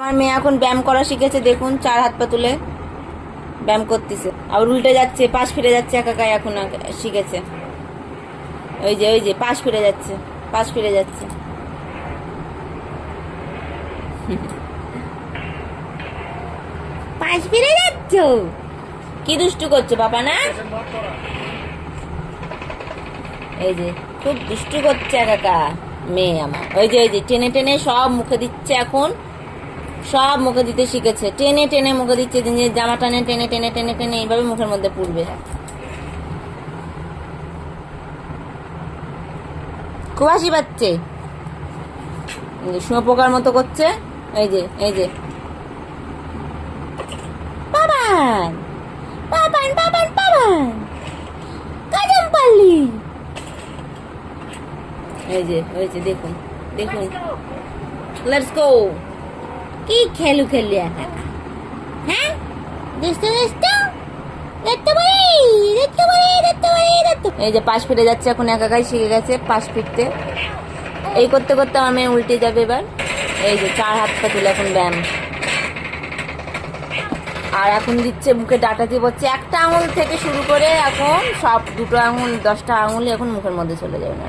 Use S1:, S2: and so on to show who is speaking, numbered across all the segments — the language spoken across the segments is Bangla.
S1: আমার মেয়ে এখন ব্যায়াম করা শিখেছে, দেখুন 4 হাত পা তুলে ব্যায়াম করতেছে, আর উল্টে যাচ্ছে, পাশ ফিরে যাচ্ছে, একাকাই এখন শিখেছে। ওই যে পাশ ফিরে যাচ্ছে, পাশ ফিরে যাচ্ছে। পাশ ফিরে যাচ্ছ, কি দুষ্টু করছো বাবা না? এই যে খুব দুষ্টু করছে একাকা মেয়ে আমার। ওই যে টেনে টেনে সব মুখে দিচ্ছে এখন, সব মুখে দিতে শিখেছে, টেনে টেনে মুখে দিচ্ছে, নিজের জামা টানে টেনে টেনে টেনে টেনে এইভাবে মুখের মধ্যে পুরবে। খুব হাসি পাচ্ছে, শুঁয়োপোকার মতো করছে। এই যে বাবান বাবান বাবান বাবান কাজম পারলি। ওই যে দেখুন দেখুন, লেটস গো। কি খেললি একা? হ্যাঁ, দুষ্টু দুষ্টু, দেখতে পারি। এই যে পাশ ফিরে যাচ্ছে এখন, একাকাই শিখে গেছে পাশ ফিরতে। এই করতে করতে আমার মেয়ে উল্টে যাবে এবার। এই যে 4 হাত পা তুলে এখন ব্যায়াম, আর এখন দিচ্ছে মুখে ডাটা দিয়ে, বলছে একটা আঙুল থেকে শুরু করে এখন সব 2টো আঙুল 10টা আঙুলই এখন মুখের মধ্যে চলে যাবে না।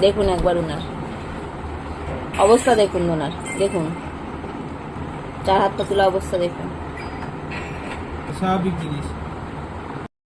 S1: দেখুন একবার ওনার অবস্থা, দেখুন ওনার, দেখুন 4 হাত পা তোলা অবস্থা দেখুন।
S2: স্বাভাবিক জিনিস।